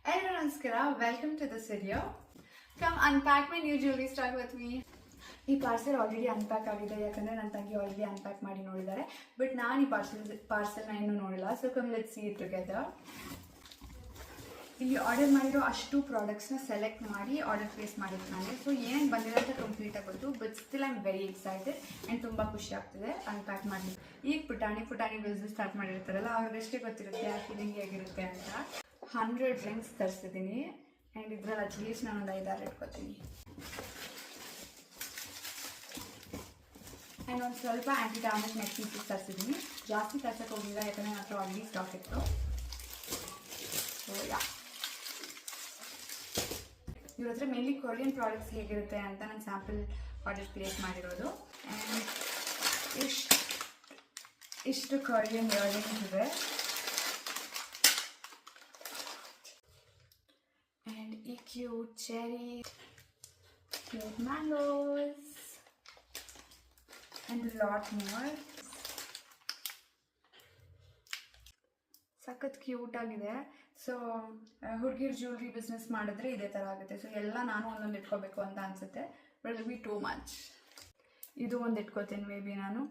Hello Namaskara, welcome to this video. Come unpack my new jewelry stock with me. ಈ parcel already unpack ಆಗಿದೆ, ಯಾಕಂದರೆ ನನ್ನ ತಂಗಿ already unpack ಮಾಡಿ ನೋಡಿದ್ದಾರೆ. ಬಟ್ ನಾನು ಈ ಪಾರ್ಸೆಲ್ನ ಇನ್ನೂ ನೋಡಿಲ್ಲ. So come let's sea it together. ಇಲ್ಲಿ ಆರ್ಡರ್ ಮಾಡಿರೋ ಅಷ್ಟು ಪ್ರಾಡಕ್ಟ್ಸ್ನ ಸೆಲೆಕ್ಟ್ ಮಾಡಿ ಆರ್ಡರ್ ಪ್ಲೇಸ್ ಮಾಡಿದ್ದು ನಾನು. ಸೊ ಏನೇನು ಬಂದಿದೆ ಅಂತ ಕಂಪ್ಲೀಟಾಗಿ ಗೊತ್ತು, but still I am very excited and ತುಂಬ ಖುಷಿ ಆಗ್ತಿದೆ ಅನ್ಪ್ಯಾಕ್ ಮಾಡಿ. ಈಗ ಪುಟಾಣಿ ಬಿಸ್ನೆಸ್ ಸ್ಟಾರ್ಟ್ ಮಾಡಿರ್ತಾರಲ್ಲ, ಅವ್ರಿಗಷ್ಟೇ ಗೊತ್ತಿರುತ್ತೆ ಆ ಫೀಲಿಂಗ್ ಹೇಗಿರುತ್ತೆ ಅಂತ. 100 ರಿಂಗ್ಸ್ ತರಿಸಿದ್ದೀನಿ ಆ್ಯಂಡ್ ಇದ್ರಲ್ಲಿ ಅಟ್ಲೀಸ್ಟ್ ನಾನು ಒಂದು 5-6 ಇಟ್ಕೊತೀನಿ. ಆ್ಯಂಡ್ ಒಂದು ಸ್ವಲ್ಪ ಆ್ಯಂಟಿ ಡ್ಯಾಮೇಜ್ ನೆಕ್ ಪೀಸಸ್ ತರಿಸಿದ್ದೀನಿ. ಜಾಸ್ತಿ ತರ್ಸಕ್ಕೆ ಹೋಗಿಲ್ಲ, ಯಾಕಂದರೆ ನನ್ನ ಹತ್ರ ಆಲ್ರೆಡಿ ಸ್ಟಾಕ್ ಇತ್ತು. ಸೊ ಯಾ, ಇವ್ರ ಹತ್ರ ಮೇನ್ಲಿ ಕೊರಿಯನ್ ಪ್ರಾಡಕ್ಟ್ಸ್ ಹೇಗಿರುತ್ತೆ ಅಂತ ನಾನು ಸ್ಯಾಂಪಲ್ ಆರ್ಡರ್ ಪ್ಲೇಸ್ ಮಾಡಿರೋದು. ಆ್ಯಂಡ್ ಇಷ್ಟು ಕೊರಿಯನ್ ಇಯರಿಂಗ್ಸ್ ಇದೆ. And a cute cherry, cute mangoes, and a lot more. ಸಖತ್ ಕ್ಯೂಟ್ ಆಗಿದೆ. ಸೊ ಹುಡುಗಿರ್ ಜ್ಯುವೆಲ್ರಿ ಬಿಸ್ನೆಸ್ ಮಾಡಿದ್ರೆ ಇದೇ ಥರ ಆಗುತ್ತೆ. ಸೊ ಎಲ್ಲ ನಾನು ಒಂದೊಂದು ಇಟ್ಕೋಬೇಕು ಅಂತ ಅನಿಸುತ್ತೆ, but it will be too much. ಇದು ಒಂದು ಇಟ್ಕೋತೀನಿ ಮೇ ಬಿ. ನಾನು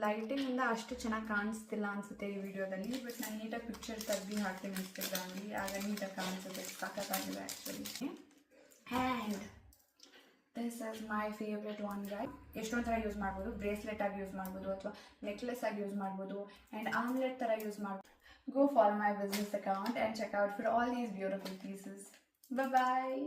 ಲೈಟಿಂಗಿಂದ ಅಷ್ಟು ಚೆನ್ನಾಗಿ ಕಾಣಿಸ್ತಿಲ್ಲ ಅನಿಸುತ್ತೆ ಈ ವಿಡಿಯೋದಲ್ಲಿ, ಬಟ್ ನಾನು ನೀಟಾಗಿ ಪಿಕ್ಚರ್ ತೆಗ್ದು ಹಾಕ್ತೀನಿ ಇನ್ಸ್ಟಾಗ್ರಾಮ್ಲಿ, ಆಗ ನೀಟಾಗಿ ಕಾಣಿಸುತ್ತೆ. ಸಾಕಾಗಿದೆ actually. And this is my favourite one guy. ಎಷ್ಟೊಂದು ಥರ ಯೂಸ್ ಮಾಡ್ಬೋದು. ಬ್ರೇಸ್ಲೆಟ್ ಆಗಿ ಯೂಸ್ ಮಾಡ್ಬೋದು, ಅಥವಾ ನೆಕ್ಲೆಸ್ ಆಗಿ ಯೂಸ್ ಮಾಡ್ಬೋದು, ಆ್ಯಂಡ್ ಆಮ್ಲೆಟ್ ಥರ ಯೂಸ್ ಮಾಡ್ಬೋದು. Go follow my business account and check out for all these beautiful pieces. Bye bye.